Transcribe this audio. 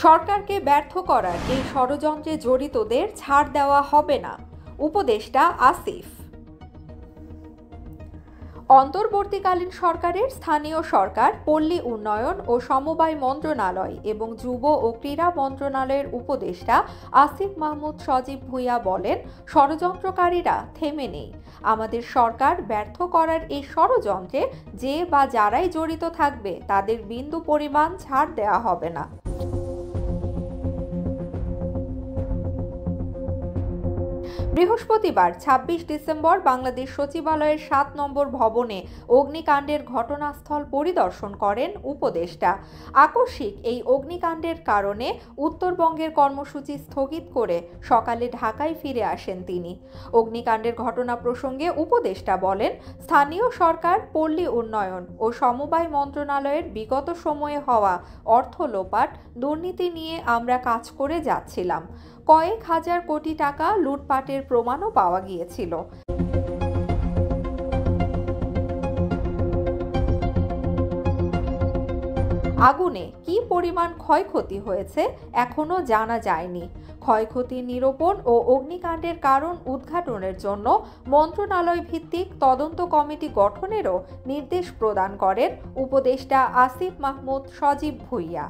সরকারকে ব্যর্থ করার এই ষড়যন্ত্রে জড়িতদের ছাড় দেওয়া হবে না, উপদেষ্টা আসিফ। অন্তর্বর্তীকালীন সরকারের স্থানীয় সরকার, পল্লী উন্নয়ন ও সমবায় মন্ত্রণালয় এবং যুব ও ক্রীড়া মন্ত্রণালয়ের উপদেষ্টা আসিফ মাহমুদ সজীব ভুঁইয়া বলেন, ষড়যন্ত্রকারীরা থেমে নেই। আমাদের সরকার ব্যর্থ করার এই ষড়যন্ত্রে যে বা যারাই জড়িত থাকবে তাদের বিন্দু পরিমাণ ছাড় দেওয়া হবে না। বৃহস্পতিবার ২৬ ডিসেম্বর বাংলাদেশ সচিবালয়ের ৭ নম্বর ভবনে অগ্নিকাণ্ডের ঘটনাস্থল পরিদর্শন করেন উপদেষ্টা। আকস্মিক এই অগ্নিকাণ্ডের কারণে উত্তরবঙ্গের কর্মসূচি স্থগিত করে সকালে ঢাকায় ফিরে আসেন তিনি। অগ্নিকাণ্ডের ঘটনা প্রসঙ্গে উপদেষ্টা বলেন, স্থানীয় সরকার, পল্লী উন্নয়ন ও সমবায় মন্ত্রণালয়ের বিগত সময়ে হওয়া অর্থ লোপাট, দুর্নীতি নিয়ে আমরা কাজ করে যাচ্ছিলাম। কয়েক হাজার কোটি টাকা লুটপাটের প্রমাণও পাওয়া গিয়েছিল। আগুনে কি পরিমাণ ক্ষয়ক্ষতি হয়েছে এখনো জানা যায়নি। ক্ষয়ক্ষতি নিরূপণ ও অগ্নিকাণ্ডের কারণ উদ্ঘাটনের জন্য মন্ত্রণালয় ভিত্তিক তদন্ত কমিটি গঠনেরও নির্দেশ প্রদান করেন উপদেষ্টা আসিফ মাহমুদ সজীব ভুঁইয়া।